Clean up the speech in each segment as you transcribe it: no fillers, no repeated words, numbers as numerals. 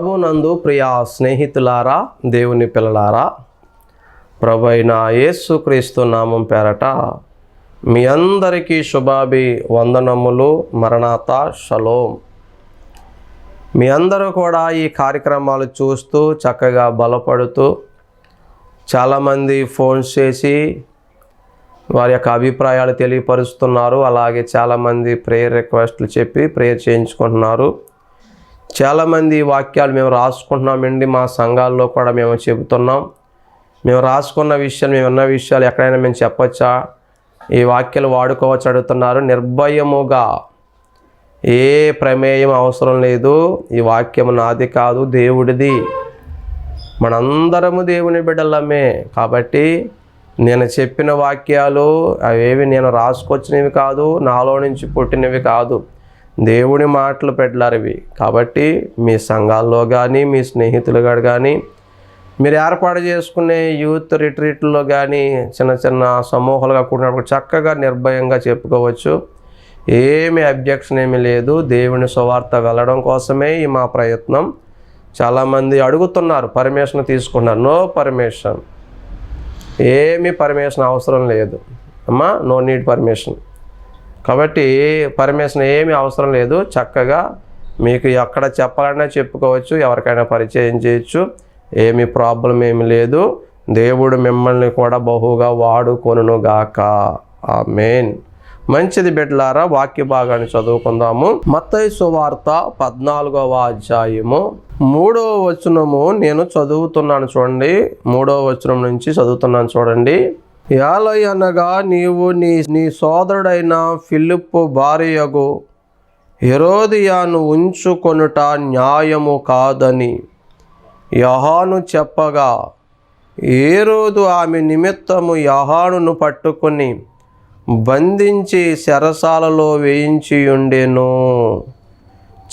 ప్రభునందు ప్రియ స్నేహితులారా, దేవుని పిల్లలారా, ప్రభువైన యేసుక్రీస్తు నామం పేరట మీ అందరికీ శుభాభివందనములు. మరణాతా, షలోం. మీ అందరూ కూడా ఈ కార్యక్రమాలు చూస్తూ చక్కగా బలపడుతూ, చాలామంది ఫోన్ చేసి వారి యొక్క అభిప్రాయాలు తెలియపరుస్తున్నారు. అలాగే చాలామంది ప్రేయర్ రిక్వెస్ట్లు చెప్పి ప్రేయర్ చేయించుకుంటున్నారు. చాలామంది వాక్యాలు మేము రాసుకుంటున్నామండి, మా సంఘాల్లో కూడా మేము చెబుతున్నాం. మేము రాసుకున్న విషయాలు, మేము ఉన్న విషయాలు ఎక్కడైనా మేము చెప్పొచ్చా, ఈ వాక్యాలు వాడుకోవచ్చు అడుగుతున్నారు. నిర్భయముగా, ఏ ప్రమేయం అవసరం లేదు. ఈ వాక్యము నాది కాదు, దేవుడిది. మనందరము దేవుని బిడ్డలమే. కాబట్టి నేను చెప్పిన వాక్యాలు అవేవి నేను రాసుకొచ్చినవి కాదు, నాలో నుంచి పుట్టినవి కాదు, దేవుని మాటలు పెట్టారు. కాబట్టి మీ సంఘాల్లో కానీ, మీ స్నేహితులుగా కానీ, మీరు ఏర్పాటు చేసుకునే యూత్ రిట్రీట్లో కానీ, చిన్న చిన్న సమూహాలుగా కూడినప్పుడు చక్కగా నిర్భయంగా చెప్పుకోవచ్చు. ఏమి అబ్జెక్షన్ ఏమీ లేదు. దేవుని సువార్త వెళ్ళడం కోసమే ఈ మా ప్రయత్నం. చాలామంది అడుగుతున్నారు, పర్మిషన్ తీసుకున్నారు. నో పర్మిషన్, ఏమి పర్మిషన్ అవసరం లేదు అమ్మా, నో నీడ్ పర్మిషన్. కాబట్టి పర్మిషన్ ఏమీ అవసరం లేదు. చక్కగా మీకు ఎక్కడ చెప్పాలన్నా చెప్పుకోవచ్చు, ఎవరికైనా పరిచయం చేయొచ్చు, ఏమి ప్రాబ్లం ఏమి లేదు. దేవుడు మిమ్మల్ని కూడా బహుగా వాడుకొనుగాక. ఆమేన్. మంచిది బిడ్డలారా, వాక్య భాగాన్ని చదువుకుందాము. మత్తయి సువార్త 14వ అధ్యాయము 3వ వచనము నేను చదువుతున్నాను చూడండి. 3వ వచనం నుంచి చదువుతున్నాను చూడండి. ఏలయనగా నీవు నీ సోదరుడైన ఫిలిప్పు భార్యయగు హెరోదియాను ఉంచుకొనుట న్యాయము కాదని యోహాను చెప్పగా, హేరోదు ఆమె నిమిత్తము యోహానును పట్టుకొని బంధించి చెరసాలలో వేయించి ఉండెను.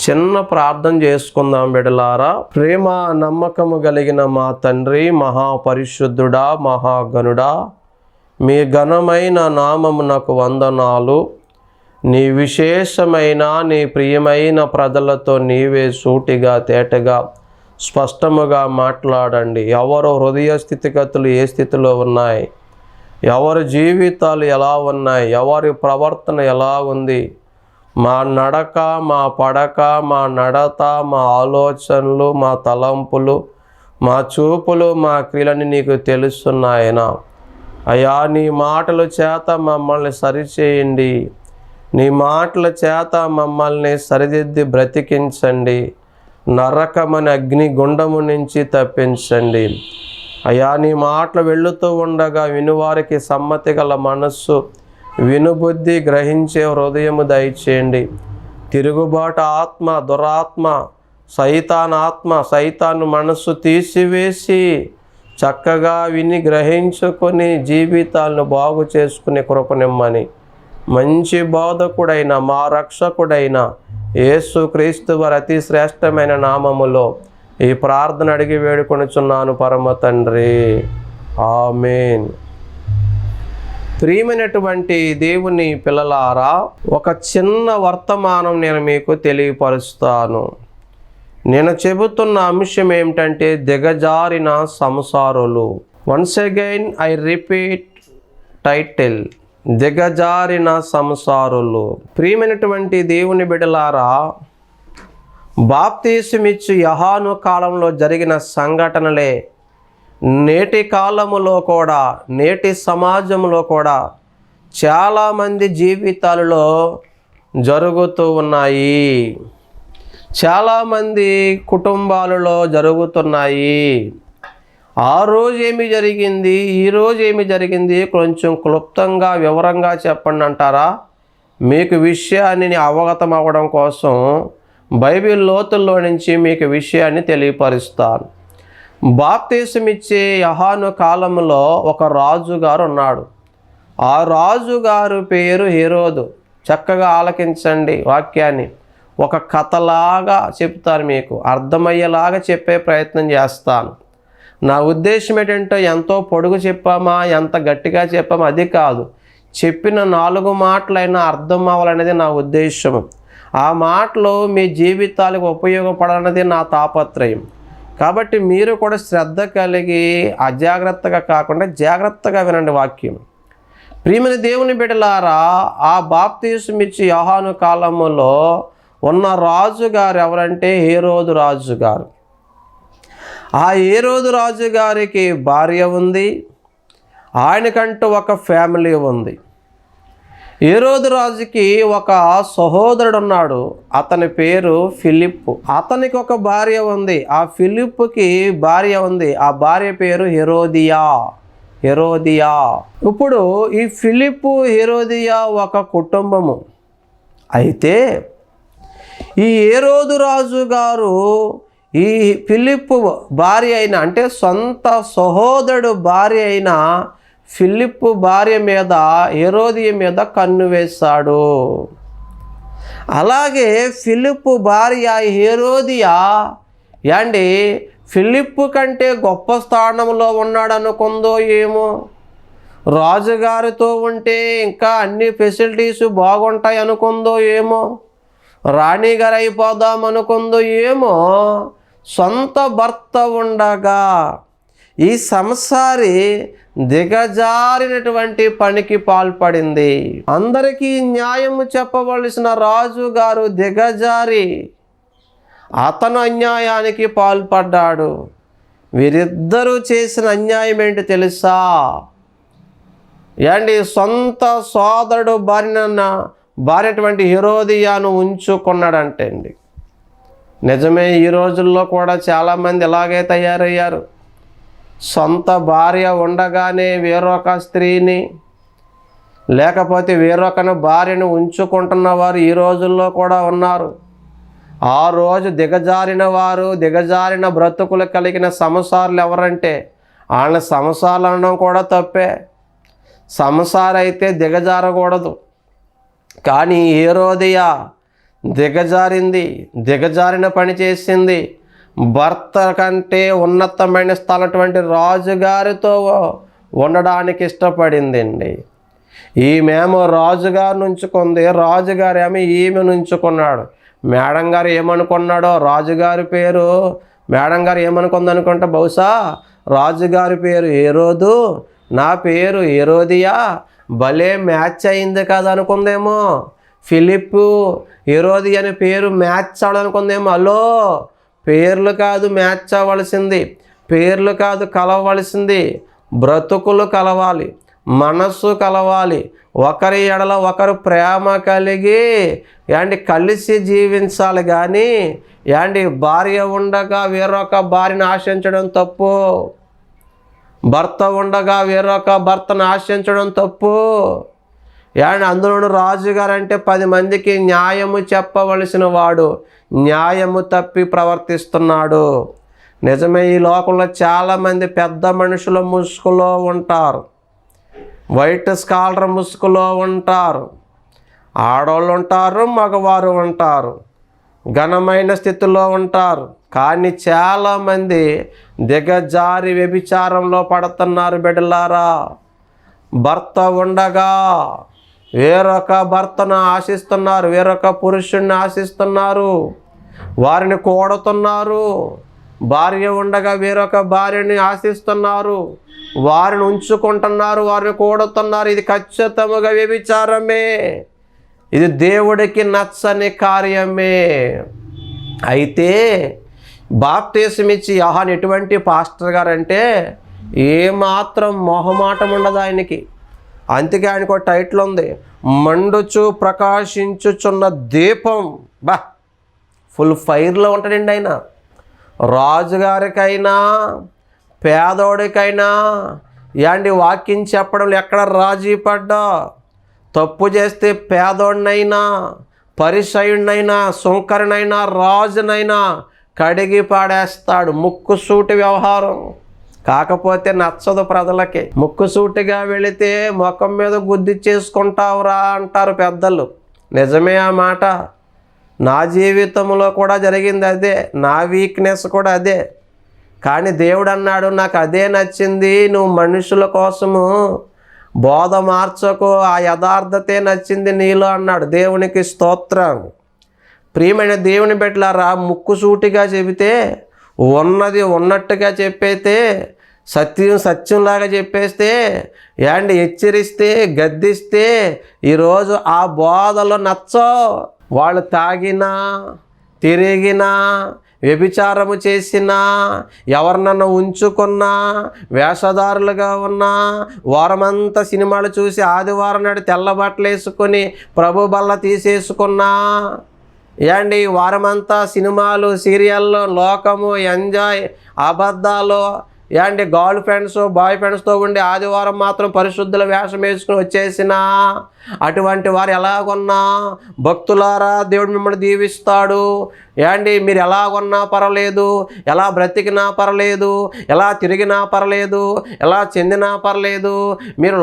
చిన్న ప్రార్థన చేసుకుందాం బిడ్డలారా. ప్రేమ నమ్మకము కలిగిన మా తండ్రి, మహాపరిశుద్ధుడా, మహాగణుడా, మీ ఘనమైన నామమునకు వందనాలు. నీ విశేషమైన, నీ ప్రియమైన ప్రజలతో నీవే సూటిగా, తేటగా, స్పష్టముగా మాట్లాడండి. ఎవరు హృదయ స్థితిగతులు ఏ స్థితిలో ఉన్నాయి, ఎవరి జీవితాలు ఎలా ఉన్నాయి, ఎవరి ప్రవర్తన ఎలా ఉంది, మా నడక, మా పడక, మా నడత, మా ఆలోచనలు, మా తలంపులు, మా చూపులు, మా క్రియలని నీకు తెలుస్తున్నాయనా. అయ్యా, నీ మాటల చేత మమ్మల్ని సరిచేయండి. నీ మాటల చేత మమ్మల్ని సరిదిద్ది బ్రతికించండి. నరకమని అగ్ని గుండము నుంచి తప్పించండి. అయ్యా, నీ మాటలు వెళ్ళుతూ ఉండగా వినువారికి సమ్మతి గల మనస్సు, వినుబుద్ధి, గ్రహించే హృదయము దయచేయండి. తిరుగుబాటు ఆత్మ, దురాత్మ, సైతాను మనస్సు తీసివేసి చక్కగా విని గ్రహించుకొని జీవితాలను బాగు చేసుకునే కృపనిమ్మని మంచి బోధకుడైన మా రక్షకుడైన యేసుక్రీస్తు వారి అతి శ్రేష్టమైన నామములో ఈ ప్రార్థన అడిగి వేడుకొనుచున్నాను పరమ తండ్రి. ఆమేన్. ప్రియమైనటువంటి దేవుని పిల్లలారా, ఒక చిన్న వర్తమానం నేను మీకు తెలియపరుస్తాను. నేను చెబుతున్న అంశం ఏమిటంటే దిగజారిన సంసారులు. Once again I repeat title, దిగజారిన సంసారులు. ప్రియమైనటువంటి దేవుని బిడ్డలారా, బాప్తీసమిచ్చు యోహాను కాలంలో జరిగిన సంఘటనలే నేటి కాలములో కూడా, నేటి సమాజంలో కూడా చాలామంది జీవితాలలో జరుగుతూ ఉన్నాయి. చాలామంది కుటుంబాలలో జరుగుతున్నాయి. ఆ రోజు ఏమి జరిగింది, ఈరోజు ఏమి జరిగింది, కొంచెం క్లుప్తంగా వివరంగా చెప్పండి అంటారా? మీకు విషయాన్ని అవగతం అవ్వడం కోసం బైబిల్ లోతుల్లో నుంచి మీకు విషయాన్ని తెలియపరుస్తాను. బాప్తీసమిచ్చే యోహాను కాలంలో ఒక రాజుగారు ఉన్నాడు. ఆ రాజుగారు పేరు హెరోదు. చక్కగా ఆలకించండి వాక్యాన్ని. ఒక కథలాగా చెప్తాను, మీకు అర్థమయ్యేలాగా చెప్పే ప్రయత్నం చేస్తాను. నా ఉద్దేశం ఏంటంటే ఎంతో పొడుగు చెప్పామా, ఎంత గట్టిగా చెప్పామా అది కాదు. చెప్పిన 4 మాటలైనా అర్థం అవ్వాలనేది నా ఉద్దేశం. ఆ మాటలు మీ జీవితాలకు ఉపయోగపడాలన్నది నా తాపత్రయం. కాబట్టి మీరు కూడా శ్రద్ధ కలిగి అజాగ్రత్తగా కాకుండా జాగ్రత్తగా వినండి వాక్యం. ప్రియమైన దేవుని బిడ్డలారా, ఆ బాప్తీసమిచ్చి యోహాను కాలములో ఉన్న రాజుగారు ఎవరంటే హేరోదు రాజుగారు. ఆ హేరోదు రాజుగారికి భార్య ఉంది, ఆయనకంటూ ఒక ఫ్యామిలీ ఉంది. హేరోదు రాజుకి ఒక సహోదరుడు ఉన్నాడు, అతని పేరు ఫిలిప్పు. అతనికి ఒక భార్య ఉంది, ఆ ఫిలిప్పుకి భార్య ఉంది, ఆ భార్య పేరు హెరోదియా. ఇప్పుడు ఈ ఫిలిప్పు హెరోదియా ఒక కుటుంబము. అయితే ఈ హేరోదు రాజు గారు ఈ ఫిలిప్పు భార్య అయిన, అంటే సొంత సహోదరుడు భార్య అయిన ఫిలిప్పు భార్య మీద, హెరోదియ మీద కన్ను వేశాడు. అలాగే ఫిలిప్పు భార్య హెరోదియా ఫిలిప్పు కంటే గొప్ప స్థానంలో ఉన్నాడు అనుకుందో ఏమో, రాజుగారితో ఉంటే ఇంకా అన్ని ఫెసిలిటీస్ బాగుంటాయి అనుకుందో ఏమో, రాణిగారు అయిపోదాం అనుకుందో ఏమో, సొంత భర్త ఉండగా ఈ సంసారి దిగజారినటువంటి పనికి పాల్పడింది. అందరికీ న్యాయము చెప్పవలసిన రాజుగారు దిగజారి అతను అన్యాయానికి పాల్పడ్డాడు. వీరిద్దరూ చేసిన అన్యాయం ఏంటి తెలుసా? సొంత సోదరుడు భార్యటువంటి హెరోదియాను ఉంచుకున్నాడంటే అండి. నిజమే, ఈ రోజుల్లో కూడా చాలామంది ఇలాగే తయారయ్యారు. సొంత భార్య ఉండగానే వేరొక స్త్రీని లేకపోతే వేరొకను భార్యను ఉంచుకుంటున్న వారు ఈ రోజుల్లో కూడా ఉన్నారు. ఆ రోజు దిగజారిన బ్రతుకులు కలిగిన సంసారాలు ఎవరంటే వాళ్ళ సంసారాలు అనడం కూడా తప్పే. సంసారం అయితే దిగజారకూడదు. కానీ హెరోదియా దిగజారిన పని చేసింది. భర్త కంటే ఉన్నతమైన స్థలటువంటి రాజుగారితో ఉండడానికి ఇష్టపడిందండి. ఈమెమో రాజుగారిని ఉంచుకుంది, రాజుగారు ఈమెను ఉంచుకున్నాడు. మేడం గారు ఏమనుకున్నాడో, మేడం గారు ఏమనుకుంది అనుకుంటే, బహుశా రాజుగారి పేరు హేరోదు, నా పేరు హెరోదియా, భలే మ్యాచ్ అయింది కదా అనుకుందేమో. ఫిలిప్పు హెరోది అనే పేరు మ్యాచ్ అవ్వాలనుకుందేమో. అలో, పేర్లు కాదు మ్యాచ్ అవ్వాల్సింది, పేర్లు కాదు కలవలసింది, బ్రతుకులు కలవాలి, మనస్సు కలవాలి, ఒకరి ఎడల ఒకరు ప్రేమ కలిగి కలిసి జీవించాలి. కానీ భార్య ఉండగా వేరొక భార్యను ఆశించడం తప్పు, భర్త ఉండగా వేరొక భర్తను ఆశించడం తప్పు. అందులోనూ రాజుగారు అంటే 10 మందికి న్యాయము చెప్పవలసిన వాడు న్యాయము తప్పి ప్రవర్తిస్తున్నాడు. నిజమే, ఈ లోకంలో చాలామంది పెద్ద మనుషుల ముసుగులో ఉంటారు, వైట్ స్కాలర్ ముసుగులో ఉంటారు. ఆడవాళ్ళు ఉంటారు, మగవారు ఉంటారు, ఘనమైన స్థితిలో ఉంటారు. కానీ చాలామంది దిగజారి వ్యభిచారంలో పడుతున్నారు. బిడ్డలారా, భర్త ఉండగా వేరొక భర్తను ఆశిస్తున్నారు, వేరొక పురుషుణ్ణి ఆశిస్తున్నారు, వారిని కోడుతున్నారు. భార్య ఉండగా వేరొక భార్యని ఆశిస్తున్నారు, వారిని ఉంచుకుంటున్నారు, వారిని కోడుతున్నారు. ఇది ఖచ్చితంగా వ్యభిచారమే, ఇది దేవుడికి నచ్చని కార్యమే. అయితే బాప్తీసమిచ్చి యోహాను ఎటువంటి పాస్టర్ గారు అంటే ఏమాత్రం మొహమాటం ఉండదు ఆయనకి. అందుకే ఆయనకు ఒక టైటిల్ ఉంది, మండుచు ప్రకాశించుచున్న దీపం. ఫుల్ ఫైర్లో ఉంటాడండి ఆయన. రాజుగారికైనా పేదోడికైనా వాక్యం చెప్పడంలో ఎక్కడ రాజీ పడ్డా, తప్పు చేస్తే పేదోడినైనా పరిసయుడినైనా సుంకరినైనా రాజునైనా కడిగి పాడేస్తాడు. ముక్కుసూటి వ్యవహారం. కాకపోతే నచ్చదు ప్రజలకి. ముక్కుసూటిగా వెళితే ముఖం మీద గుద్ది చేసుకుంటావురా అంటారు పెద్దలు. నిజమే ఆ మాట. నా జీవితంలో కూడా జరిగింది అదే, నా వీక్నెస్ కూడా అదే. కానీ దేవుడు అన్నాడు, నాకు అదే నచ్చింది, నువ్వు మనుషుల కోసము బోధ మార్చకు, ఆ యథార్థతే నచ్చింది నీలో అన్నాడు. దేవునికి స్తోత్రం. ప్రియమైన దేవుని బిడ్డలారా, ముక్కుసూటిగా చెబితే ఉన్నది ఉన్నట్టుగా చెప్పేస్తే, సత్యం సత్యంలాగా చెప్పేస్తే, హెచ్చరిస్తే, గద్దిస్తే ఈరోజు ఆ బోధలు నచ్చో. వాళ్ళు తాగినా, తిరిగినా, వ్యభిచారము చేసినా, ఎవరినన్నా ఉంచుకున్నా, వేషధారులుగా ఉన్నా, వారమంతా సినిమాలు చూసి ఆదివారం నాడు తెల్ల బట్టలు వేసుకొని ప్రభు బల్ల తీసేసుకున్నా, వారమంతా సినిమాలు, సీరియళ్ళు, లోకము, ఎంజాయ్, అబద్ధాలు, గర్ల్ ఫ్రెండ్స్, బాయ్ ఫ్రెండ్స్తో ఉండి ఆదివారం మాత్రం పరిశుద్ధుల వేషం వేసుకుని వచ్చేసిన అటువంటి వారు ఎలాగొన్నా భక్తులారా, దేవుడు మిమ్మల్ని దీవిస్తాడు. మీరు ఎలాగొన్నా పర్వాలేదు, ఎలా బ్రతికినా పర్లేదు, ఎలా తిరిగినా పర్లేదు, ఎలా చెందినా పర్లేదు, మీరు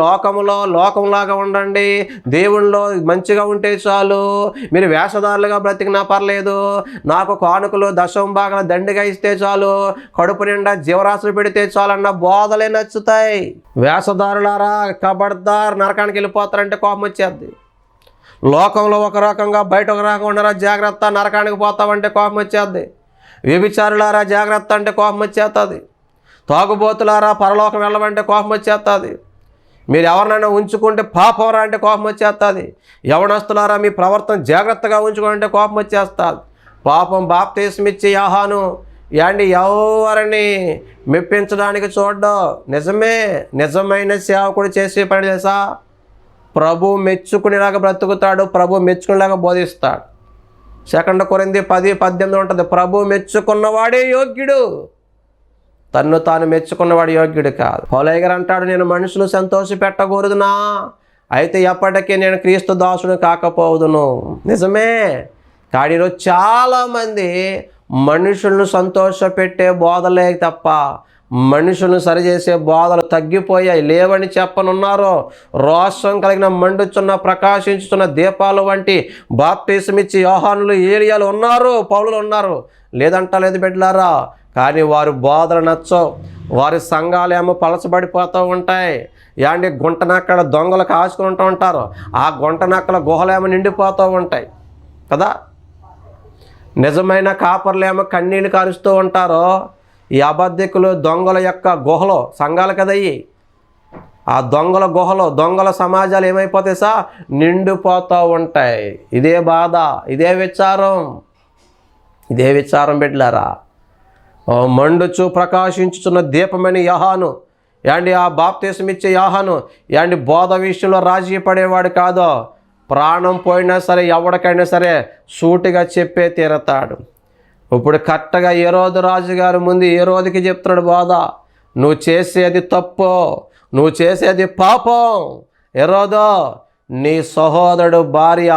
లోకంలాగా ఉండండి. దేవునిలో మంచిగా ఉంటే చాలు. మీరు వేషధారులుగా బ్రతికినా పర్లేదు, నాకు కానుకలు దశంభాగాల దండిగా ఇస్తే చాలు, కడుపు నిండా జీవరాశులు పెడితే చాలు అన్న బోధలే నచ్చుతాయి. వేషధారులారా, కబడ్దార్, నరకానికి వెళ్ళిపోతారంటే కోపం వచ్చేద్ది. లోకంలో ఒక రకంగా, బయట ఒక రకంగా ఉన్నారా, జాగ్రత్త, నరకానికి పోతామంటే కోపం వచ్చేద్ది. వ్యభిచారులారా జాగ్రత్త అంటే కోపం వచ్చేస్తుంది. తాగుబోతులారా పరలోకం వెళ్ళమంటే కోపం వచ్చేస్తుంది. మీరు ఎవరినైనా ఉంచుకుంటే పాపంరా అంటే కోపం వచ్చేస్తుంది. యవనస్తులారా మీ ప్రవర్తన జాగ్రత్తగా ఉంచుకోంటే కోపం వచ్చేస్తుంది. పాపం బాప్తీసమిచ్చే యోహాను ఎవరిని మెప్పించడానికి చూడ్డం. నిజమే, నిజమైన సేవకుడు చేసే పని చేసా, ప్రభు మెచ్చుకునేలాగా బ్రతుకుతాడు, ప్రభు మెచ్చుకునేలాగా బోధిస్తాడు. 2 కొరింథీ 10:18 ఉంటుంది, ప్రభు మెచ్చుకున్నవాడే యోగ్యుడు, తన్ను తాను మెచ్చుకున్నవాడు యోగ్యుడు కాదు. పౌలయ్య గారు అంటాడు, నేను మనుషులు సంతోష పెట్టకూడదునా, అయితే ఎప్పటికీ నేను క్రీస్తు దాసుడు కాకపోదును. నిజమే. కానీ ఈరోజు చాలామంది మనుషులను సంతోషపెట్టే బోధలే తప్ప మనుషులను సరిచేసే బోధలు తగ్గిపోయాయి, లేవని చెప్పనున్నారు. రోషం కలిగిన మండుచున్న ప్రకాశించుతున్న దీపాలు వంటి బాప్తీసమిచ్చి యోహానులు, ఏలియాలు ఉన్నారు, పౌలులు ఉన్నారు, లేదంటలేదు బిడ్డలారా. కానీ వారి బోధలు నచ్చవు. వారి సంఘాలేమో పలచబడిపోతూ ఉంటాయి. గుంటనక్కడ దొంగలు కాచుకుని ఉంటూ ఉంటారు, ఆ గుంటనక్కల గుహలేమో నిండిపోతూ ఉంటాయి కదా. నిజమైన కాపర్లేమో కన్నీళ్ళు కారుస్తూ ఉంటారు. ఈ అబద్ధికులు దొంగల యొక్క గుహలో సంఘాలు కదయ్యి, ఆ దొంగల గుహలో దొంగల సమాజాలు ఏమైపోతాయి నిండిపోతూ ఉంటాయి. ఇదే బాధ, ఇదే విచారం బిడ్డలారా. మండుచు ప్రకాశించుచున్న దీపమని యోహాను, ఆ బాప్తీసమిచ్చే యోహాను బోధ విషయంలో రాజీ పడేవాడు కాదు. ప్రాణం పోయినా సరే, ఎవరికైనా సరే సూటిగా చెప్పే తీరతాడు. ఇప్పుడు కరెక్ట్గా హేరోదు రాజుగారి ముందు హేరోదుకి చెప్తున్నాడు బోధ, నువ్వు చేసేది తప్పు, నువ్వు చేసేది పాపం. హేరోదు, నీ సహోదరుడు భార్య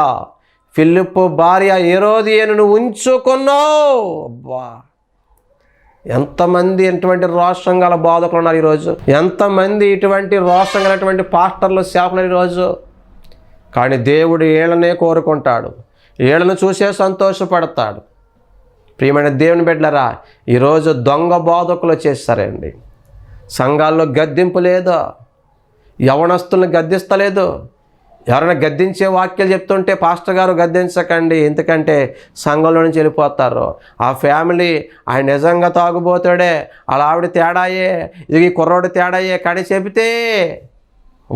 ఫిలిప్పు భార్య హేరోదియను నువ్వు ఉంచుకున్నావు. అబ్బా, ఎంతమంది ఇటువంటి రోషం గల బోధకులు ఉన్నారు ఈరోజు, ఎంతమంది ఇటువంటి రోషం గలటువంటి పాస్టర్లు, సేవకులు ఈరోజు. కానీ దేవుడు వీళ్ళనే కోరుకుంటాడు, వీళ్ళను చూసే సంతోషపడతాడు. ప్రియమైన దేవుని బిడ్డలారా, ఈరోజు దొంగ బోధకులు చేస్తారండి. సంఘాల్లో గద్దింపు లేదు, యవనస్తులను గద్దిస్తలేదు. ఎవరైనా గద్దించే వాక్యాలు చెప్తుంటే పాస్టర్ గారు గద్దించకండి, ఎందుకంటే సంఘంలో నుంచి వెళ్ళిపోతారు. ఆ ఫ్యామిలీ ఆయన నిజంగా తాగుబోతాడే, అలా ఆవిడ తేడాయే, ఇది కుర్రోడు తేడాయే కానీ చెబితే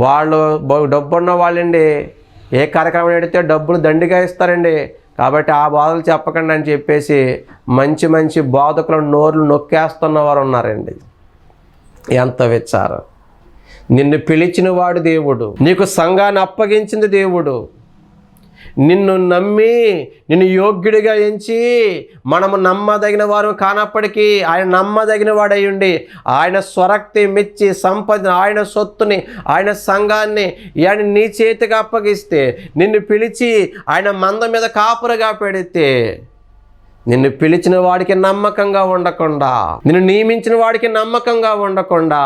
వాళ్ళు డబ్బున్న వాళ్ళండి, ఏ కార్యక్రమం పెడితే డబ్బులు దండిగా ఇస్తారండి. కాబట్టి ఆ బోధలు చెప్పకండి అని చెప్పేసి మంచి మంచి బోధకులను నోర్లు నొక్కేస్తున్న వారు ఉన్నారండి. ఎంత విచారం. నిన్ను పిలిచిన వాడు దేవుడు, నీకు సంఘాన్ని అప్పగించింది దేవుడు. నిన్ను నమ్మి నిన్ను యోగ్యుడిగా ఎంచి, మనము నమ్మదగిన వారు కానప్పటికీ ఆయన నమ్మదగిన వాడై ఉండి, ఆయన స్వరక్తి మెచ్చి సంపద, ఆయన సొత్తుని, ఆయన సంఘాన్ని నీ చేతికి అప్పగిస్తే, నిన్ను పిలిచి ఆయన మంద మీద కాపురగా పెడితే, నిన్ను పిలిచిన వాడికి నమ్మకంగా ఉండకుండా, నిన్ను నియమించిన వాడికి నమ్మకంగా ఉండకుండా,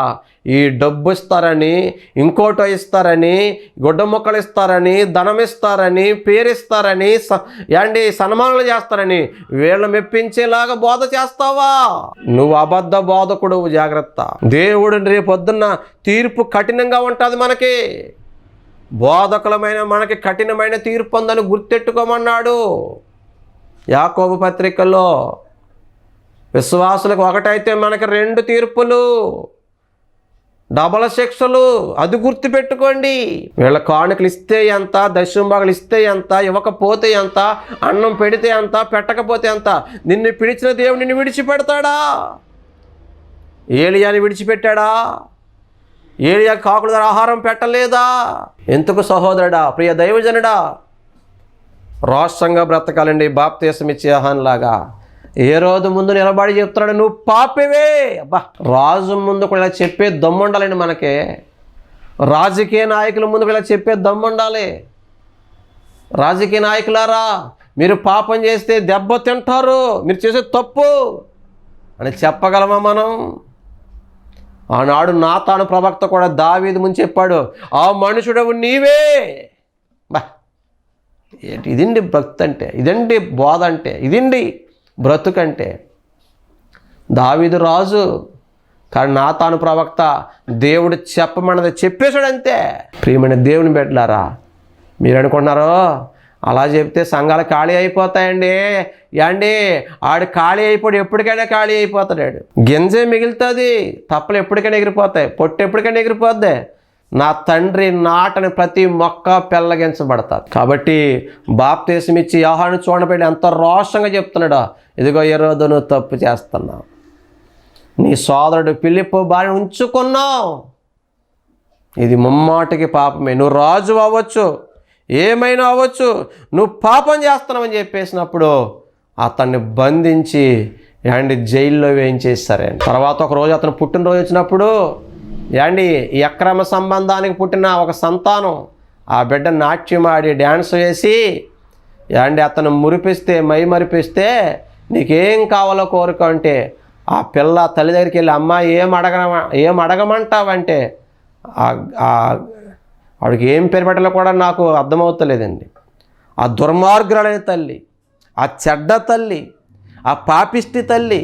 ఈ డబ్బు ఇస్తారని, ఇంకోటో ఇస్తారని, గుడ్డ మొక్కలు ఇస్తారని, ధనం ఇస్తారని, పేరిస్తారని, సన్మానాలు చేస్తారని వీళ్ళని మెప్పించేలాగా బోధ చేస్తావా? నువ్వు అబద్ధ బోధకుడు, జాగ్రత్త. దేవుడు రేపొద్దున్న తీర్పు కఠినంగా ఉంటుంది. మనకి బోధకులమైన మనకి కఠినమైన తీర్పు ఉందని గుర్తెట్టుకోమన్నాడు. యాకోబు పత్రికలో విశ్వాసులకు ఒకటైతే మనకి 2 తీర్పులు, డబల్ శిక్షలు. అది గుర్తుపెట్టుకోండి. వీళ్ళ కానుకలు ఇస్తే ఎంత, దశంభాగాలు ఇస్తే ఎంత, ఇవ్వకపోతే ఎంత, అన్నం పెడితే ఎంత, పెట్టకపోతే ఎంత. నిన్ను పిలిచిన దేవుడు నిన్ను విడిచిపెడతాడా? ఏలియాని విడిచిపెట్టాడా? ఏలియా కాకుల ద్వారా ఆహారం పెట్టలేదా? ఎందుకు సహోదరుడా, ప్రియ దైవజనుడా, రోషంగా బ్రతకాలండి. బాప్తీసం ఇచ్చే యోహానులాగా ఏ రోజు ముందు నిలబడి చెప్తున్నాడు, నువ్వు పాపివే. అబ్బా, రాజు ముందు కూడా ఇలా చెప్పే దమ్ముండాలండి మనకి. రాజకీయ నాయకుల ముందు ఇలా చెప్పే దమ్ముండాలి. రాజకీయ నాయకులారా, మీరు పాపం చేస్తే దెబ్బ తింటారు, మీరు చేసే తప్పు అని చెప్పగలమా మనం? ఆనాడు నాతాను ప్రవక్త కూడా దావీదు ముందు చెప్పాడు, ఆ మనుషుడవు నీవే. బా, ఇదండి భక్తి అంటే, ఇదండి బోధ అంటే, ఇదండి బ్రతుకంటే. దావీదు రాజు, కానీ నాతాను ప్రవక్త దేవుడు చెప్పమన్నది చెప్పేశాడు అంతే. ప్రియమైన దేవుని బిడ్డలారా, మీరు అనుకున్నారో అలా చెప్తే సంఘాలు ఖాళీ అయిపోతాయండి. యాండి, ఆడు ఖాళీ అయిపోయాడు, ఎప్పటికైనా ఖాళీ అయిపోతాడు. గింజే మిగులుతుంది, తప్పలు ఎప్పటికైనా ఎగిరిపోతాయి, పొట్టు ఎప్పటికైనా ఎగిరిపోద్ది. నా తండ్రి నాటని ప్రతి మొక్క పెళ్ళగించబడతారు. కాబట్టి బాప్తీసం ఇచ్చి యోహాను చూడబెట్టి ఎంత రోషంగా చెప్తున్నాడో, ఇదిగో ఈరోజు నువ్వు తప్పు చేస్తున్నావు, నీ సోదరుడు ఫిలిప్పు భార్యను ఉంచుకున్నావు, ఇది ముమ్మాటికి పాపమే. నువ్వు రాజు అవ్వచ్చు, ఏమైనా అవ్వచ్చు, నువ్వు పాపం చేస్తున్నావని చెప్పేసినప్పుడు అతన్ని బంధించి జైల్లో వేయించేస్తారండి. తర్వాత ఒక రోజు అతను పుట్టినరోజు వచ్చినప్పుడు ఈ అక్రమ సంబంధానికి పుట్టిన ఒక సంతానం ఆ బిడ్డ నాట్యం ఆడి డ్యాన్స్ వేసి అతను మురిపిస్తే, మై మరిపిస్తే, నీకేం కావాలో కోరుకో అంటే, ఆ పిల్ల తల్లి దగ్గరికి వెళ్ళి, అమ్మ ఏం అడగమంటావంటే, ఆవిడకి ఏం పేరు పెట్టాలో కూడా నాకు అర్థమవుతలేదండి. ఆ దుర్మార్గురాలైన తల్లి, ఆ చెడ్డ తల్లి, ఆ పాపిష్టి తల్లి,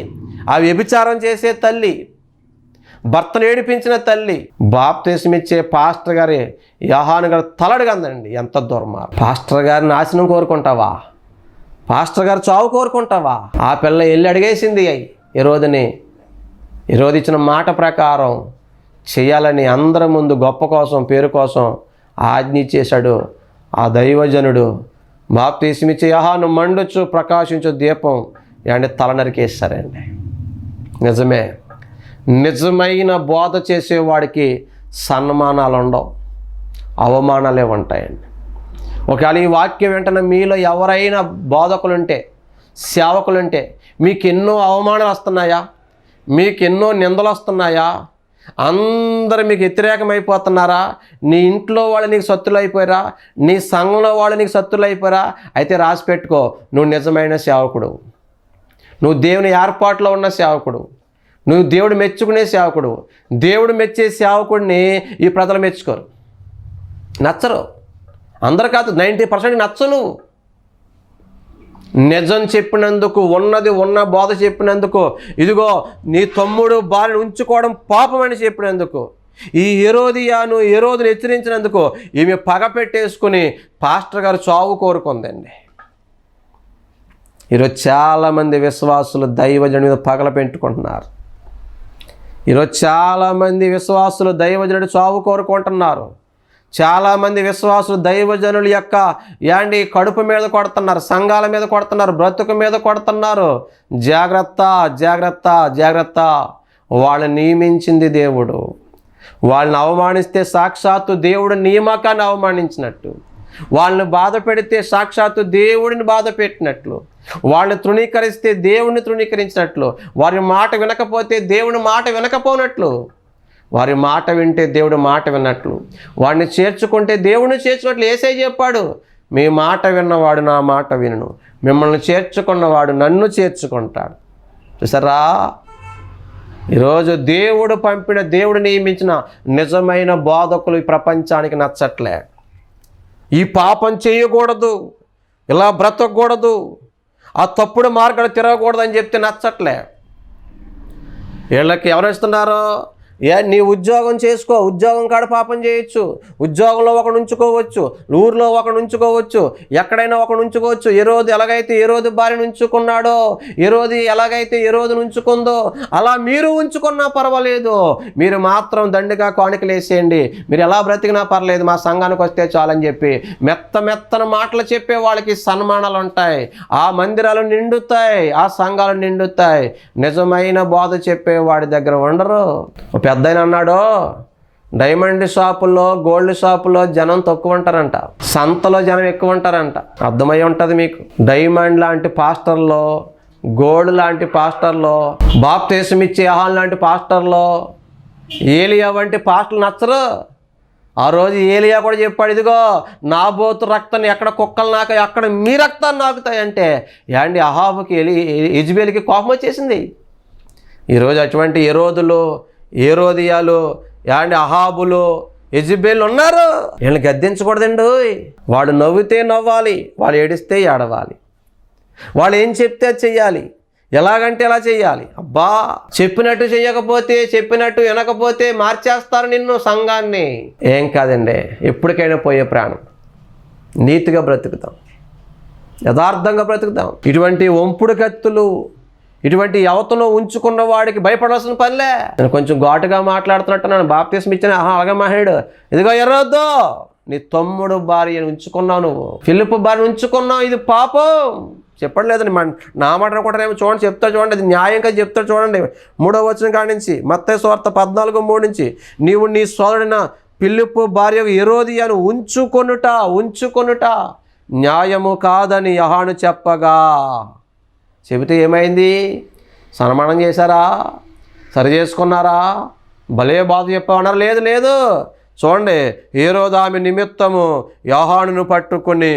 ఆ వ్యభిచారం చేసే తల్లి, భర్తను ఏడిపించిన తల్లి, బాప్తీసం ఇచ్చే పాస్టర్ గారి యోహాను గారు తలడుగందండి. ఎంత దుర్మార్గం! పాస్టర్ గారి నాశనం కోరుకుంటావా? పాస్టర్ గారు చావు కోరుకుంటావా? ఆ పిల్ల వెళ్ళి అడిగేసింది ఈరోజు ఇచ్చిన మాట ప్రకారం చేయాలని అందరి ముందు గొప్ప కోసం, పేరు కోసం ఆజ్ఞ ఇచ్చేశాడు ఆ దైవజనుడు. బాప్తీసం ఇచ్చే యోహాను మండొచ్చు ప్రకాశించు దీపం తల నరికేస్తారండి. నిజమే, నిజమైన బోధ చేసేవాడికి సన్మానాలు ఉండవు, అవమానాలే ఉంటాయండి. ఒకవేళ ఈ వాక్యం వెంటనే మీలో ఎవరైనా బోధకులుంటే, సేవకులుంటే, మీకు ఎన్నో అవమానాలు వస్తున్నాయా? మీకు ఎన్నో నిందలు వస్తున్నాయా? అందరూ మీకు వ్యతిరేకమైపోతున్నారా? నీ ఇంట్లో వాళ్ళు నీకు శత్రులు అయిపోయారా? నీ సంఘంలో వాళ్ళు నీకు శత్రులు అయిపోయారా? అయితే రాసి పెట్టుకో, నువ్వు నిజమైన సేవకుడు, నువ్వు దేవుని ఏర్పాట్లో ఉన్న సేవకుడు, నువ్వు దేవుడు మెచ్చుకునే సేవకుడు. దేవుడు మెచ్చే సేవకుడిని ఈ ప్రజలు మెచ్చుకోరు, నచ్చరు. అందరు కాదు, 90% నచ్చవు. నువ్వు నిజం చెప్పినందుకు, ఉన్నది ఉన్న బోధ చెప్పినందుకు, ఇదిగో నీ తమ్ముడు భార్యను ఉంచుకోవడం పాపం అని చెప్పినందుకు, ఈ హెరోదును హెచ్చరించినందుకు ఈమె పగ పెట్టేసుకుని పాస్టర్ గారు చావు కోరుకుందండి. ఈరోజు చాలామంది విశ్వాసులు దైవజనుడి మీద పగల పెట్టుకుంటున్నారు. ఈరోజు చాలామంది విశ్వాసులు దైవజనుడి చావు కోరుకుంటున్నారు. చాలామంది విశ్వాసులు దైవజనుల యొక్క కడుపు మీద కొడుతున్నారు, సంఘాల మీద కొడుతున్నారు, బ్రతుకు మీద కొడుతున్నారు. జాగ్రత్త, జాగ్రత్త, జాగ్రత్త. వాళ్ళని నియమించింది దేవుడు. వాళ్ళని అవమానిస్తే సాక్షాత్తు దేవుడు నియామకాన్ని అవమానించినట్టు, వాళ్ళని బాధ పెడితే సాక్షాత్తు దేవుడిని బాధ పెట్టినట్లు, వాళ్ళని తృణీకరిస్తే దేవుడిని తృణీకరించినట్లు, వారి మాట వినకపోతే దేవుని మాట వినకపోనట్లు, వారి మాట వింటే దేవుడు మాట విన్నట్లు, వాడిని చేర్చుకుంటే దేవుడిని చేర్చుకున్నట్లు యేసయ్య చెప్పాడు, మీ మాట విన్నవాడు నా మాట వినును, మిమ్మల్ని చేర్చుకున్నవాడు నన్ను చేర్చుకుంటాడు. చూసారా, ఈరోజు దేవుడు పంపిన, దేవుడు నియమించిన నిజమైన బోధకులు ఈ ప్రపంచానికి నచ్చట్లే. ఈ పాపం చేయకూడదు, ఇలా బ్రతకూడదు, ఆ తప్పుడు మార్గాలు తిరగకూడదు అని చెప్తే నచ్చట్లే. వీళ్ళకి ఎవరు ఇస్తున్నారో, నీ ఉద్యోగం చేసుకో, ఉద్యోగం కాడ పాపం చేయొచ్చు, ఉద్యోగంలో ఒకడు ఉంచుకోవచ్చు, ఊరిలో ఒకడు ఉంచుకోవచ్చు, ఎక్కడైనా ఒకడు ఉంచుకోవచ్చు. ఎలాగైతే భార్యను ఉంచుకున్నాడో, ఎలాగైతే ఉంచుకుందో అలా మీరు ఉంచుకున్నా పర్వాలేదు. మీరు మాత్రం దండిగా కానుకలు వేసేయండి, మీరు ఎలా బ్రతికినా పర్లేదు, మా సంఘానికి వస్తే చాలని చెప్పి మెత్తన మాటలు చెప్పే వాళ్ళకి సన్మానాలు ఉంటాయి, ఆ మందిరాలు నిండుతాయి, ఆ సంఘాలు నిండుతాయి. నిజమైన బోధ చెప్పే వాడి దగ్గర ఉండరు. పెద్దాయన అన్నాడు, డైమండ్ షాపుల్లో, గోల్డ్ షాపుల్లో జనం తక్కువ ఉంటారంట, సంతలో జనం ఎక్కువ ఉంటారంట. అర్థమై ఉంటుంది మీకు. డైమండ్ లాంటి పాస్టర్లో, గోల్డ్ లాంటి పాస్టర్లో, బాప్తిస్మం ఇచ్చే యోహాను లాంటి పాస్టర్లో, ఏలియా వంటి పాస్టర్లు నచ్చరు. ఆ రోజు ఏలియా కూడా చెప్పాడు, ఇదిగో నా బోతు రక్తాన్ని ఎక్కడ కుక్కలు నాక అక్కడ మీ రక్తాన్ని నాకుతాయంటే యాండి అహాబుకి యెజబెలుకి కోపం వచ్చేసింది. ఈరోజు అటువంటి ఏరోదియాలు, యాండి అహాబులు, యెజబెలు ఉన్నారు. వీళ్ళని గద్దించకూడదండి. వాడు నవ్వితే నవ్వాలి, వాడు ఏడిస్తే ఏడవాలి, వాళ్ళు ఏం చెప్తే చెయ్యాలి, ఎలాగంటే ఎలా చెయ్యాలి. అబ్బా, చెప్పినట్టు చెయ్యకపోతే, చెప్పినట్టు వినకపోతే మార్చేస్తారు నిన్ను, సంఘాన్ని. ఏం కాదండి, ఎప్పటికైనా పోయే ప్రాణం. నీతిగా బ్రతుకుతాం, యథార్థంగా బ్రతుకుతాం. ఇటువంటి వంపుడు కత్తులు, ఇటువంటి యువతలో ఉంచుకున్న వాడికి భయపడాల్సిన పనిలే. నేను కొంచెం ఘాటుగా మాట్లాడుతున్నట్టు నన్ను బాప్తిస్మం ఇచ్చిన అలాగే మహాడు, ఇదిగో ఎర్రొద్దు, నీ తమ్ముడు భార్యను ఉంచుకున్నావు, నువ్వు ఫిలిప్పు భార్యను ఉంచుకున్నావు, ఇది పాపం. చెప్పడం లేదండి, నా మాట అనుకుంటారేమో. చూడండి, చెప్తా చూడండి, అది న్యాయంగా చెప్తాడు చూడండి. 3వ వచనం కాడి నుంచి, మత్తయి సువార్త 14:3 నుంచి, నీవు నీ సోదరుడైన ఫిలిప్పు భార్య హెరోదియను ఉంచుకొనుట న్యాయము కాదని యోహాను చెప్పగా. చెబితే ఏమైంది? సన్మానం చేశారా? సరి చేసుకున్నారా? భలే బాధ చెప్పమన్నారు? లేదు. చూడండి, హేరోదు ఆమె నిమిత్తము యోహానును పట్టుకుని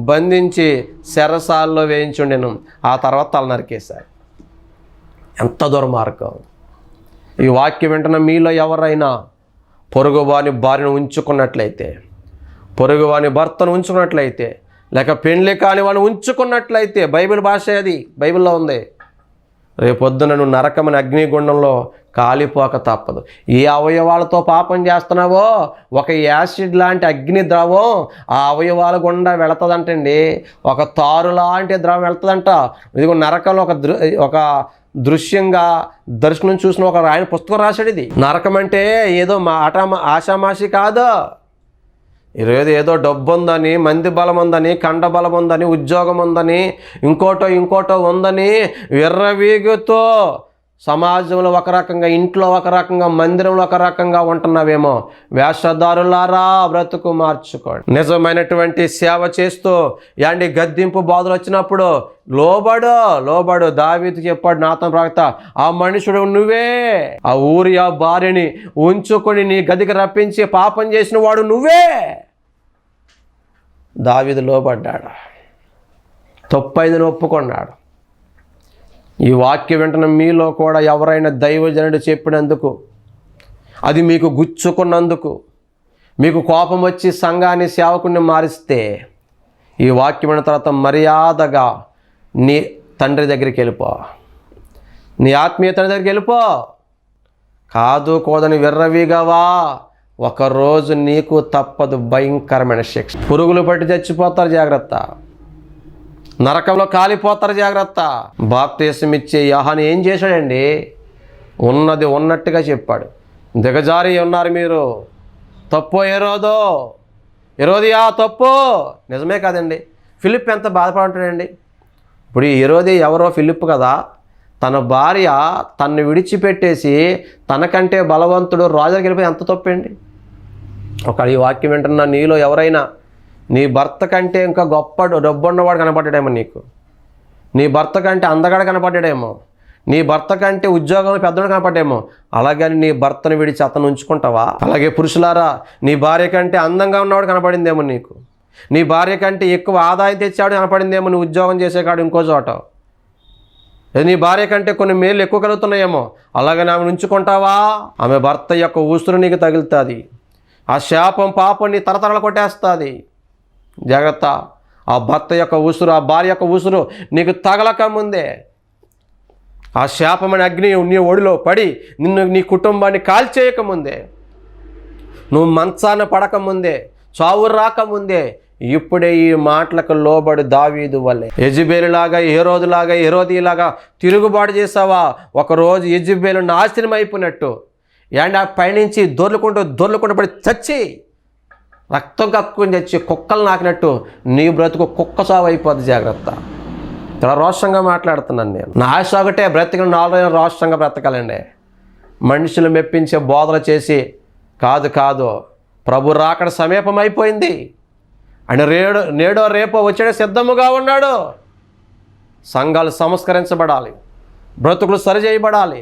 బంధించి చెరసాల్లో వేయించుండెను. ఆ తర్వాత తల నరికేశారు. ఎంత దుర్మార్గం! ఈ వాక్యం వింటున్న మీలో ఎవరైనా పొరుగువాని భార్యను ఉంచుకున్నట్లయితే, పొరుగువాని భర్తను ఉంచుకున్నట్లయితే, లేక పెండ్లి కాని వాడిని ఉంచుకున్నట్లయితే, బైబిల్ భాష అది, బైబిల్లో ఉంది, రేపొద్దున నువ్వు నరకమైన అగ్నిగుండంలో కాలిపోక తప్పదు. ఏ అవయవాలతో పాపం చేస్తున్నావో ఒక యాసిడ్ లాంటి అగ్ని ద్రవం ఆ అవయవాల గుండా వెళుతుందంటండి. ఒక తారు లాంటి ద్రవం వెళుతుందంట. ఇదిగో నరకంలో ఒక దృశ్యంగా దర్శనం చూసిన ఒక ఆయన పుస్తకం రాశాడు. ఇది నరకం అంటే ఏదో ఆషామాషి కాదు. ఈరోజు ఏదో డబ్బు ఉందని, మంది బలం ఉందని, కండ బలం ఉందని, ఉద్యోగం ఉందని, ఇంకోటో ఉందని విర్రవీగుతో సమాజంలో ఒక రకంగా, ఇంట్లో ఒక రకంగా, మందిరంలో ఒక రకంగా ఉంటున్నావేమో. వేషధారులారా, బ్రతుకు మార్చుకోండి. నిజమైనటువంటి సేవ చేస్తూ యాండి గద్దింపు బాధలు వచ్చినప్పుడు లోబడు. దావీదు చెప్పాడు నాతాను ప్రవక్త, ఆ మనుషుడు నువ్వే, ఆ ఊరియా భార్యని ఉంచుకొని నీ గదికి రప్పించి పాపం చేసిన వాడు నువ్వే. దావీదు లోబడ్డాడు, తప్పైదని ఒప్పుకున్నాడు. ఈ వాక్యం వెంటనే మీలో కూడా ఎవరైనా దైవజనుడు చెప్పినందుకు, అది మీకు గుచ్చుకున్నందుకు, మీకు కోపం వచ్చి సంఘాన్ని, సేవకుని మారిస్తే, ఈ వాక్యం విన్న తర్వాత మర్యాదగా నీ తండ్రి దగ్గరికి వెళ్ళిపో, నీ ఆత్మీయ తండ్రి దగ్గరికి వెళ్ళిపో. కాదని విర్రవీగవా, ఒకరోజు నీకు తప్పదు భయంకరమైన శిక్ష. పురుగులు పట్టి చచ్చిపోతారు, జాగ్రత్త. నరకంలో కాలిపోతారు, జాగ్రత్త. బాప్తిస్మం ఇచ్చే యోహాను ఏం చేశాడండి? ఉన్నది ఉన్నట్టుగా చెప్పాడు. దిగజారి ఉన్నారు మీరు. తప్పు హెరోదియా తప్పు. నిజమే కాదండి? ఫిలిప్ ఎంత బాధపడుంటాడండి? ఇప్పుడు ఈ హెరోదియా ఎవరో ఫిలిప్ కదా, తన భార్య తన్ను విడిచిపెట్టేసి తనకంటే బలవంతుడు రాజుకి వెళ్ళిపోయి ఎంత తప్పండి? ఒక ఈ వాక్యం వింటున్నా నీలో ఎవరైనా నీ భర్త కంటే ఇంకా గొప్ప డబ్బున్నవాడు కనపడ్డాడేమో నీకు, నీ భర్త కంటే అందగాడు కనపడ్డాడేమో, నీ భర్త కంటే ఉద్యోగంలో పెద్దవాడు కనపడ్డేమో, అలాగని నీ భర్తను విడిచి అతను ఉంచుకుంటావా? అలాగే పురుషులారా, నీ భార్య కంటే అందంగా ఉన్నవాడు కనపడిందేమో నీకు, నీ భార్య కంటే ఎక్కువ ఆదాయం తెచ్చాడు కనపడిందేమో నీ ఉద్యోగం చేసేకాడు ఇంకో చోట, నీ భార్య కంటే కొన్ని మేలు ఎక్కువ కలుగుతున్నాయేమో, అలాగని ఆమెను ఉంచుకుంటావా? ఆమె భర్త యొక్క ఉసురు నీకు తగులుతుంది. ఆ శాపం పాపం నీ తరతరాలు కొట్టేస్తుంది. జాగ్రత్త. ఆ భర్త యొక్క ఉసురు, ఆ భార్య యొక్క ఉసురు నీకు తగలక ముందే, ఆ శాపమైన అగ్ని నీ ఒడిలో పడి నిన్ను నీ కుటుంబాన్ని కాల్చేయకముందే, నువ్వు మంచాన పడకముందే, చావు రాకముందే ఇప్పుడే ఈ మాటలకు లోబడి దావీదు వల్లే యెజెబెలులాగా, హేరోదిలాగా తిరుగుబాటు చేసావా, ఒకరోజు యెజెబెలు నాశనం అయిపోయినట్టు ఆ పైనుంచి దొర్లుకుంటూ పడి చచ్చి రక్తం కక్కుని చచ్చి కుక్కలు నాకినట్టు నీ బ్రతుకు కుక్క సావు అయిపోద్ది. జాగ్రత్త. చాలా రోషంగా మాట్లాడుతున్నాను నేను. నా ఆశ ఒకటే, బ్రతికిన 4 రోజులు రోషంగా బ్రతకాలండి. మనుషులు మెప్పించే బోధన చేసి కాదు. ప్రభు రాకడ సమీపం అయిపోయింది. ఆయన నేడో రేపో వచ్చే సిద్ధముగా ఉన్నాడు. సంఘాలు సంస్కరించబడాలి, బ్రతుకులు సరిచేయబడాలి,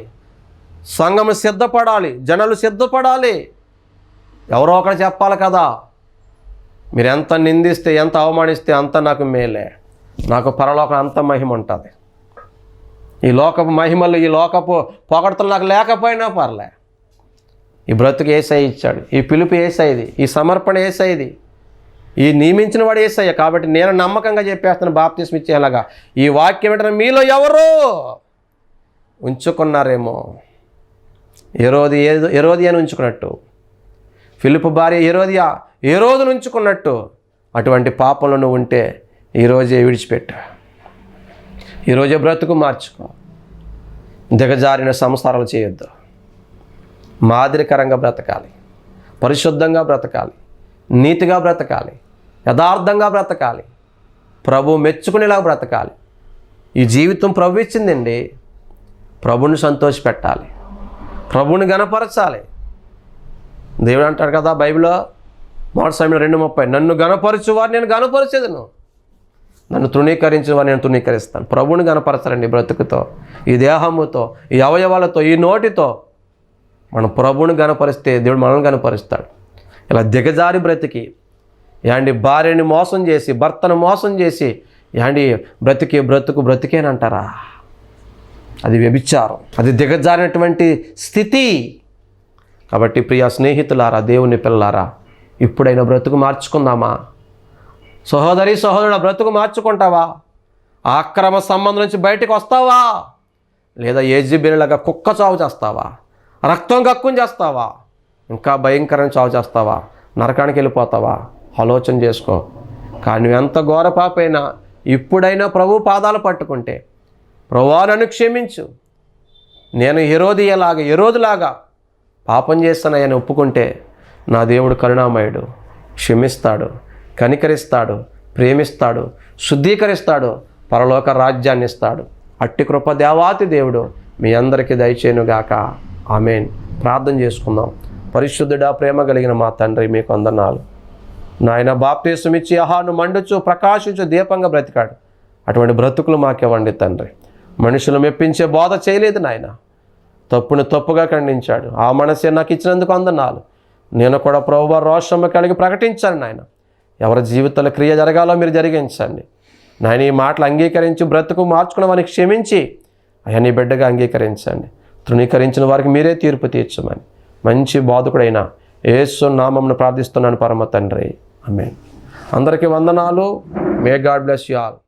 సంఘము సిద్ధపడాలి, జనాలు సిద్ధపడాలి. ఎవరో ఒకరు చెప్పాలి కదా, మీరు ఎంత నిందిస్తే, ఎంత అవమానిస్తే అంత నాకు మేలే, నాకు పరలోకం అంత మహిమ ఉంటుంది. ఈ లోకపు మహిమలు, ఈ లోకపు పొగడతలు నాకు లేకపోయినా పర్లే. ఈ బ్రతుకు యేసయ్య ఇచ్చాడు, ఈ పిలుపు యేసయ్యది, ఈ సమర్పణ యేసయ్యది, ఈ నియమించిన వాడు యేసయ్య. కాబట్టి నేను నమ్మకంగా చెప్పేస్తాను, బాప్తిస్మం ఇచ్చేలాగా, ఈ వాక్యం వెంటనే మీలో ఎవరు ఉంచుకున్నారేమో. హేరోదియను ఉంచుకున్నట్టు, ఫిలిప్పు భార్య హేరోదును ఉంచుకున్నట్టు అటువంటి పాపంలో నువ్వు ఉంటే ఈరోజే విడిచిపెట్టు. ఈరోజే బ్రతుకు మార్చుకో. దిగజారిన సంసారాలు చేయొద్దు. మాదిరికరంగా బ్రతకాలి, పరిశుద్ధంగా బ్రతకాలి, నీతిగా బ్రతకాలి, యథార్థంగా బ్రతకాలి, ప్రభు మెచ్చుకునేలా బ్రతకాలి. ఈ జీవితం ప్రభు ఇచ్చిందండి. ప్రభుని సంతోషపెట్టాలి, ప్రభుని గణపరచాలి. దేవుడు అంటాడు కదా బైబిల్లో, మొదటి సమయంలో 2:30, నన్ను గణపరచువారు నేను గణపరిచేదను, నన్ను తృణీకరించేవారు నేను తృణీకరిస్తాను. ప్రభుని గణపరచాలండి. బ్రతుకుతో, ఈ దేహముతో, ఈ అవయవాలతో, ఈ నోటితో మనం ప్రభుని గణపరిస్తే దేవుడు మనల్ని గణపరుస్తాడు. ఇలా దిగజారి బ్రతికి భార్యని మోసం చేసి, భర్తను మోసం చేసి బ్రతికేనంటారా? అది వ్యభిచారం, అది దిగజారినటువంటి స్థితి. కాబట్టి ప్రియ స్నేహితులారా, దేవుని పిల్లలారా, ఇప్పుడైనా బ్రతుకు మార్చుకుందామా? సహోదరుడు బ్రతుకు మార్చుకుంటావా? ఆక్రమ సంబంధం నుంచి బయటకు వస్తావా? లేదా యెజెబెలులాగా కుక్క చావు చేస్తావా? రక్తం కక్కుని చేస్తావా? ఇంకా భయంకరమైన చావు చేస్తావా? నరకానికి వెళ్ళిపోతావా? ఆలోచన చేసుకో. కానీ నువ్వెంత ఘోర పాపైనా ఇప్పుడైనా ప్రభు పాదాలు పట్టుకుంటే, ప్రభువా నన్ను క్షమించు, నేను హేరోదులాగా పాపం చేస్తానని ఒప్పుకుంటే నా దేవుడు కరుణామయుడు, క్షమిస్తాడు, కనికరిస్తాడు, ప్రేమిస్తాడు, శుద్ధీకరిస్తాడు, పరలోక రాజ్యాన్ని ఇస్తాడు. అట్టి కృప దేవాతి దేవుడు మీ అందరికీ దయచేయునుగాక. ఆమేన్. ప్రార్థన చేసుకుందాం. పరిశుద్ధుడా, ప్రేమ కలిగిన మా తండ్రి, మీకు వందనాలు. నాయన బాప్తిస్మం ఇచ్చి అహాను మండుచు ప్రకాశించు దీపంగా బ్రతికాడు. అటువంటి బ్రతుకులు మాకివ్వండి తండ్రి. మనుషులు మెప్పించే బోధ చేయలేదు నాయన, తప్పును తప్పుగా ఖండించాడు. ఆ మనసే నాకు ఇచ్చినందుకు వందనాలు. నేను కూడా ప్రభువా రోషము కలిగి ప్రకటించాను నాయన. ఎవరి జీవితంలో క్రియ జరగాలో మీరు జరిగించండి నాయన. ఈ మాటలు అంగీకరించి బ్రతుకు మార్చుకున్న వారిని క్షమించి అయ్యా నీ బిడ్డగా అంగీకరించండి. తృణీకరించిన వారికి మీరే తీర్పు తీర్చమని మంచి బోధకుడైన యేసు నామమును ప్రార్థిస్తున్నాను పరమ తండ్రి. ఆమేన్. అందరికీ వందనాలు. May God bless you all.